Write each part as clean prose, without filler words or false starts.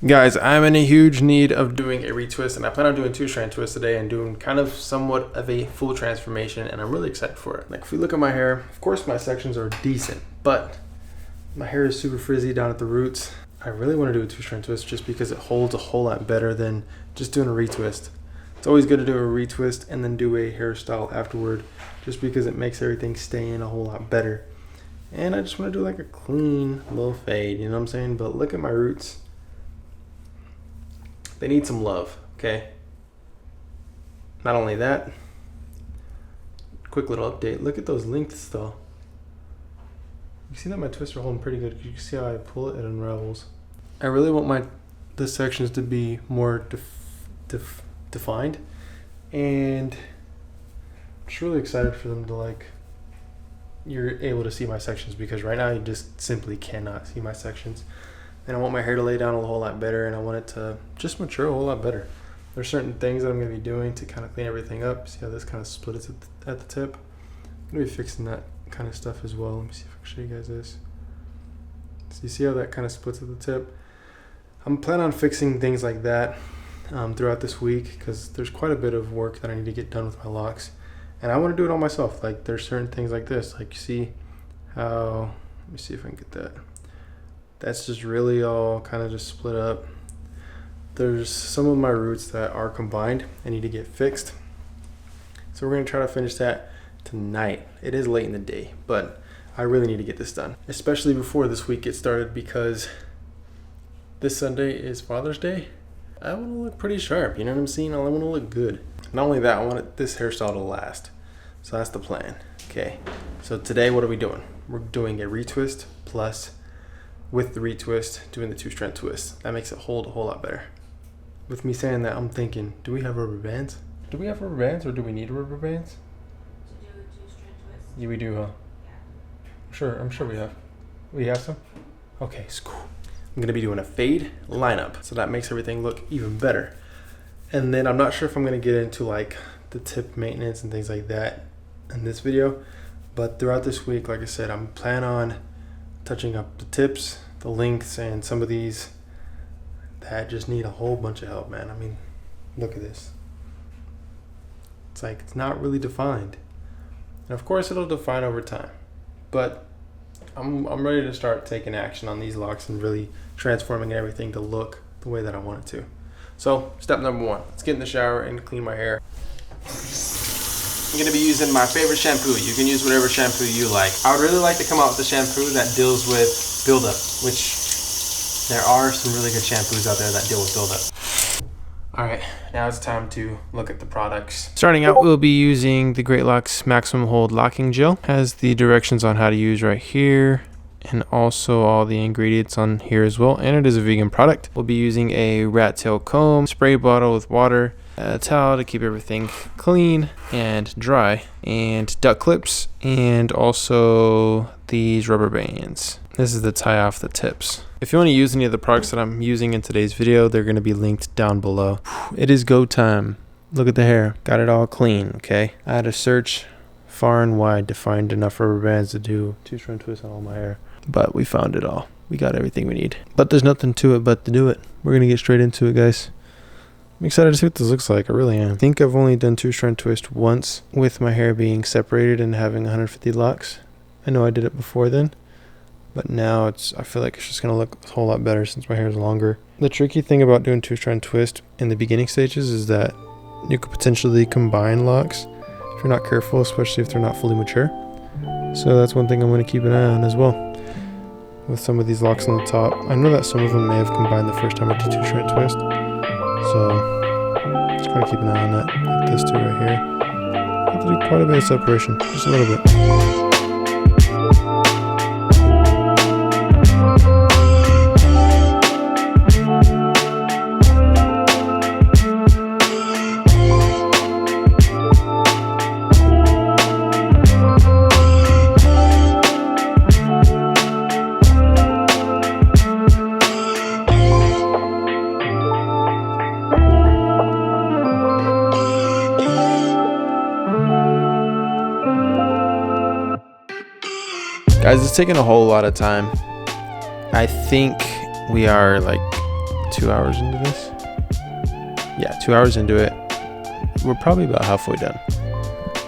Guys, I'm in a huge need of doing a retwist, and I plan on doing 2-strand twists today and doing kind of somewhat of a full transformation, and I'm really excited for it. Like, if we look at my hair, of course my sections are decent, but my hair is super frizzy down at the roots. I really want to do a 2-strand twist just because it holds a whole lot better than just doing a retwist. It's always good to do a retwist and then do a hairstyle afterward, just because it makes everything stay in a whole lot better. And I just want to do like a clean little fade, you know what I'm saying? But look at my roots. They need some love, okay? Not only that, quick little update. Look at those lengths though. You see that my twists are holding pretty good. You can see how I pull it, it unravels. I really want the sections to be more defined, and I'm just really excited for them to, like, you're able to see my sections, because right now you just simply cannot see my sections. And I want my hair to lay down a whole lot better, and I want it to just mature a whole lot better. There's certain things that I'm going to be doing to kind of clean everything up. See how this kind of splits at the tip? I'm going to be fixing that kind of stuff as well. Let me see if I can show you guys this. So you see how that kind of splits at the tip? I'm planning on fixing things like that throughout this week, because there's quite a bit of work that I need to get done with my locks. And I want to do it all myself. Like, there's certain things like this. Like, you see how, let me see if I can get that. That's just really all kind of just split up. There's some of my roots that are combined and need to get fixed. So we're going to try to finish that tonight. It is late in the day, but I really need to get this done, especially before this week gets started, because this Sunday is Father's Day. I want to look pretty sharp, you know what I'm saying? I want to look good. Not only that, I want this hairstyle to last. So that's the plan. Okay, so today what are we doing? We're doing a retwist plus, with the retwist, doing the 2-strand twist. That makes it hold a whole lot better. With me saying that, I'm thinking, do we have rubber bands? Do we have rubber bands, or do we need rubber bands? To do a 2-strand twist? Yeah, we do, huh? Yeah. Sure, I'm sure we have. We have some? Okay, it's cool. I'm gonna be doing a fade lineup, so that makes everything look even better. And then I'm not sure if I'm gonna get into like the tip maintenance and things like that in this video, but throughout this week, like I said, I'm planning on touching up the tips, the lengths, and some of these that just need a whole bunch of help, man. I mean, look at this. It's like, it's not really defined. And of course it'll define over time, but I'm ready to start taking action on these locks and really transforming everything to look the way that I want it to. So step number 1, let's get in the shower and clean my hair. I'm going to be using my favorite shampoo. You can use whatever shampoo you like. I would really like to come out with a shampoo that deals with buildup, which there are some really good shampoos out there that deal with buildup. Alright, now it's time to look at the products. Starting out, we'll be using the Dreadlocks Maximum Hold Locking Gel. Has the directions on how to use right here, and also all the ingredients on here as well, and it is a vegan product. We'll be using a rat tail comb, spray bottle with water, a towel to keep everything clean and dry, and duck clips, and also these rubber bands. This is to tie off the tips. If you want to use any of the products that I'm using in today's video, they're going to be linked down below. It is go time. Look at the hair. Got it all clean, okay? I had to search far and wide to find enough rubber bands to do 2-strand twists on all my hair, but we found it all. We got everything we need. But there's nothing to it but to do it. We're going to get straight into it, guys. I'm excited to see what this looks like. I really am. I think I've only done 2-strand twist once with my hair being separated and having 150 locks. I know I did it before then, but now I feel like it's just going to look a whole lot better since my hair is longer. The tricky thing about doing 2-strand twist in the beginning stages is that you could potentially combine locks if you're not careful, especially if they're not fully mature. So that's one thing I'm going to keep an eye on as well with some of these locks on the top. I know that some of them may have combined the first time I did 2-strand twist, so just gotta keep an eye on that. Like this two right here. I have to do quite a bit of separation, just a little bit. Guys, it's taking a whole lot of time. I think we are like 2 hours into this. Yeah, 2 hours into it. We're probably about halfway done.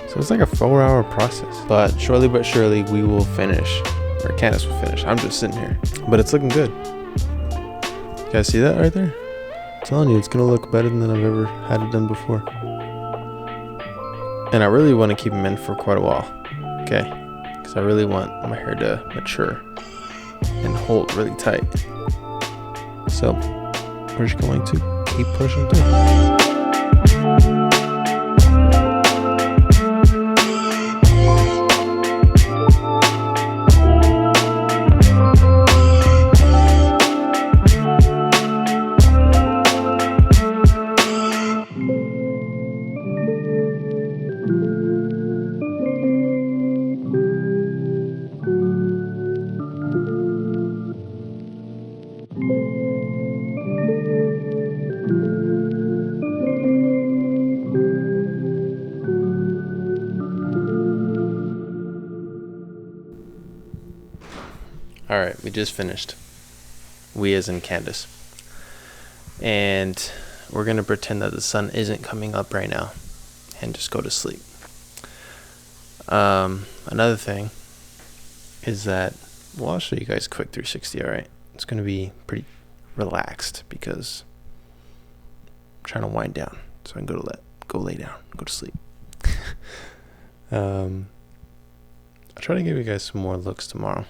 So it's like a 4-hour process. But shortly but surely we will finish. Or Candace will finish. I'm just sitting here. But it's looking good. You guys see that right there? I'm telling you, it's going to look better than I've ever had it done before. And I really want to keep them in for quite a while. Okay? Because I really want my hair to mature and hold really tight. So we're just going to keep pushing through. Alright, we just finished. We as in Candace. And we're going to pretend that the sun isn't coming up right now and just go to sleep. Another thing is that, well, I'll show you guys a quick 360, alright? It's going to be pretty relaxed because I'm trying to wind down so I can go lay down, go to sleep. I'll try to give you guys some more looks tomorrow.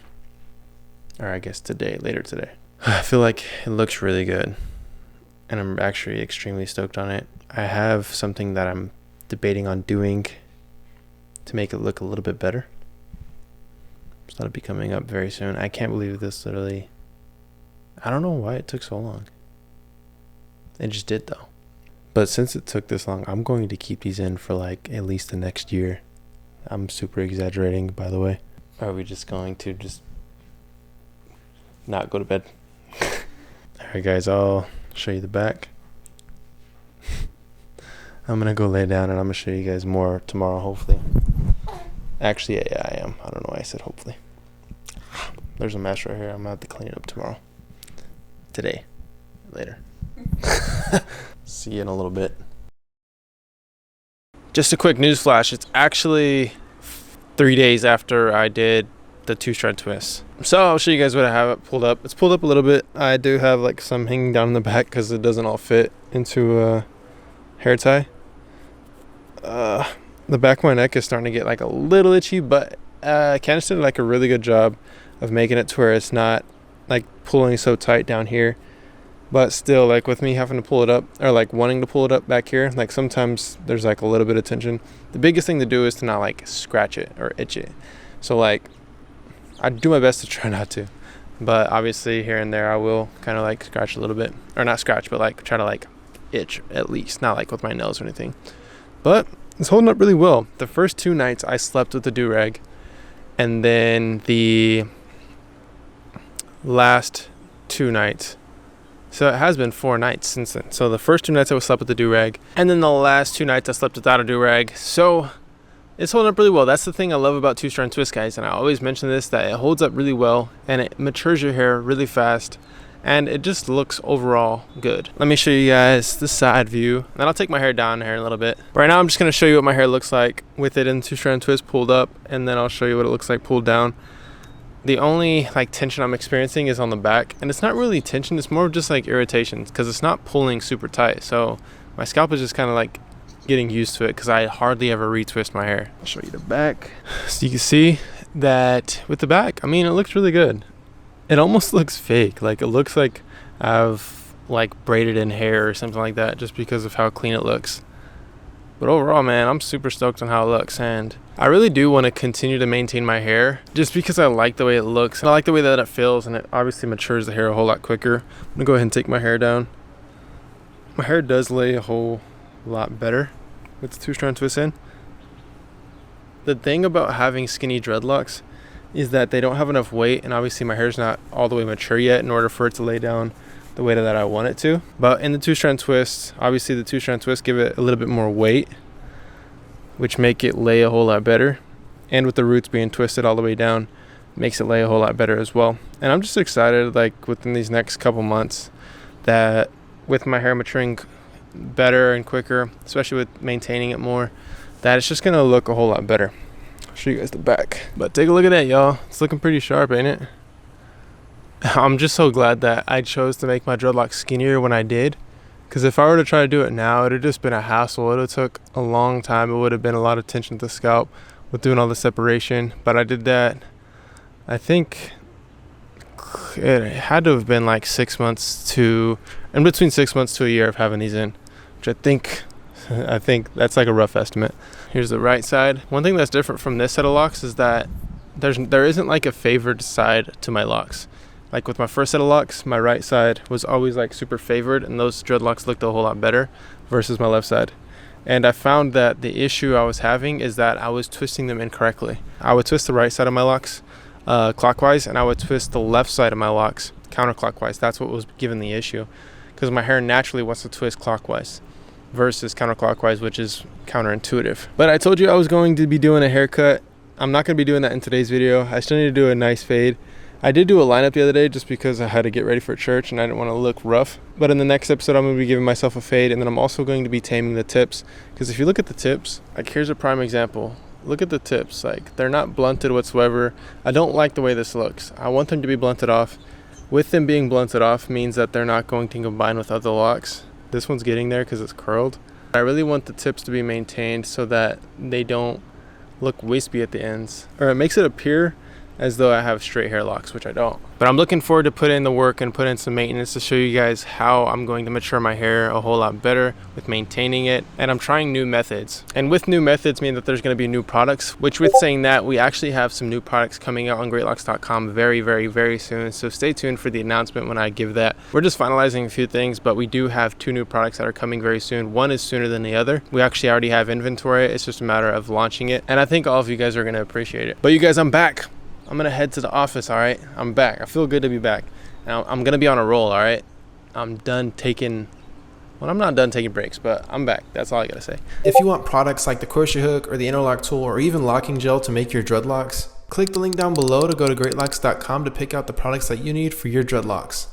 Or I guess later today. I feel like it looks really good. And I'm actually extremely stoked on it. I have something that I'm debating on doing to make it look a little bit better. So that'll be coming up very soon. I can't believe this literally. I don't know why it took so long. It just did though. But since it took this long, I'm going to keep these in for like at least the next year. I'm super exaggerating, by the way. Are we just going to not go to bed? Alright guys, I'll show you the back. I'm gonna go lay down and I'm gonna show you guys more tomorrow, hopefully. Actually, yeah, I am. I don't know why I said hopefully. There's a mess right here. I'm gonna have to clean it up tomorrow. Today. Later. See you in a little bit. Just a quick news flash. It's actually 3 days after I did the 2-strand twist. So I'll show you guys what I have it pulled up. It's pulled up a little bit. I do have like some hanging down in the back because it doesn't all fit into a hair tie. The back of my neck is starting to get like a little itchy, but Candace did like a really good job of making it to where it's not like pulling so tight down here. But still, like with me having to pull it up or like wanting to pull it up back here, like sometimes there's like a little bit of tension. The biggest thing to do is to not like scratch it or itch it. So like I do my best to try not to, but obviously here and there I will kind of like scratch a little bit, or not scratch, but like try to like itch at least, not like with my nails or anything. But it's holding up really well. The first 2 nights I slept with the do-rag, and then the last 2 nights, so it has been 4 nights since then. So the first 2 nights I slept with the do-rag, and then the last 2 nights I slept without a do-rag. So it's holding up really well. That's the thing I love about 2-strand twist, guys, and I always mention this, that it holds up really well and it matures your hair really fast and it just looks overall good. Let me show you guys the side view, and I'll take my hair down here in a little bit. Right now I'm just going to show you what my hair looks like with it in 2-strand twist pulled up, and then I'll show you what it looks like pulled down. The only like tension I'm experiencing is on the back, and it's not really tension, it's more just like irritation because it's not pulling super tight. So my scalp is just kind of like getting used to it because I hardly ever retwist my hair. I'll show you the back. So you can see that with the back, I mean, it looks really good. It almost looks fake. Like it looks like I've like braided in hair or something like that just because of how clean it looks. But overall, man, I'm super stoked on how it looks, and I really do want to continue to maintain my hair just because I like the way it looks and I like the way that it feels, and it obviously matures the hair a whole lot quicker. I'm gonna go ahead and take my hair down. My hair does lay a whole lot better with the 2-strand twist in. The thing about having skinny dreadlocks is that they don't have enough weight, and obviously my hair's not all the way mature yet in order for it to lay down the way that I want it to. But in the 2-strand twist, obviously the 2-strand twist give it a little bit more weight, which make it lay a whole lot better. And with the roots being twisted all the way down, makes it lay a whole lot better as well. And I'm just excited, like within these next couple months, that with my hair maturing better and quicker, especially with maintaining it more, that it's just gonna look a whole lot better. I'll show you guys the back. But take a look at that, y'all. It's looking pretty sharp, ain't it? I'm just so glad that I chose to make my dreadlocks skinnier when I did, because if I were to try to do it now, it would have just been a hassle. It would have took a long time. It would have been a lot of tension to the scalp with doing all the separation. But I did that, I think it had to have been like 6 months to, in between 6 months to a year of having these in, which I think that's like a rough estimate. Here's the right side. One thing that's different from this set of locks is that there isn't like a favored side to my locks. Like with my first set of locks, my right side was always like super favored, and those dreadlocks looked a whole lot better versus my left side. And I found that the issue I was having is that I was twisting them incorrectly. I would twist the right side of my locks clockwise, and I would twist the left side of my locks counterclockwise. That's what was giving the issue, because my hair naturally wants to twist clockwise versus counterclockwise, which is counterintuitive. But I told you I was going to be doing a haircut. I'm not going to be doing that in today's video. I still need to do a nice fade. I did do a lineup the other day just because I had to get ready for church and I didn't want to look rough. But in the next episode, I'm going to be giving myself a fade, and then I'm also going to be taming the tips. Because if you look at the tips, like here's a prime example. Look at the tips, like they're not blunted whatsoever. I don't like the way this looks. I want them to be blunted off. With them being blunted off means that they're not going to combine with other locks. This one's getting there because it's curled. I really want the tips to be maintained so that they don't look wispy at the ends, or it makes it appear as though I have straight hair locks, which I don't. But I'm looking forward to put in the work and put in some maintenance to show you guys how I'm going to mature my hair a whole lot better with maintaining it. And I'm trying new methods. And with new methods mean that there's going to be new products, which with saying that, we actually have some new products coming out on greatlocks.com very, very, very soon. So stay tuned for the announcement when I give that. We're just finalizing a few things, but we do have 2 new products that are coming very soon. One is sooner than the other. We actually already have inventory. It's just a matter of launching it. And I think all of you guys are going to appreciate it. But you guys, I'm back. I'm gonna head to the office, all right? I'm back. I feel good to be back. Now, I'm gonna be on a roll, all right? I'm not done taking breaks, but I'm back. That's all I gotta say. If you want products like the crochet hook or the interlock tool or even locking gel to make your dreadlocks, click the link down below to go to greatlocks.com to pick out the products that you need for your dreadlocks.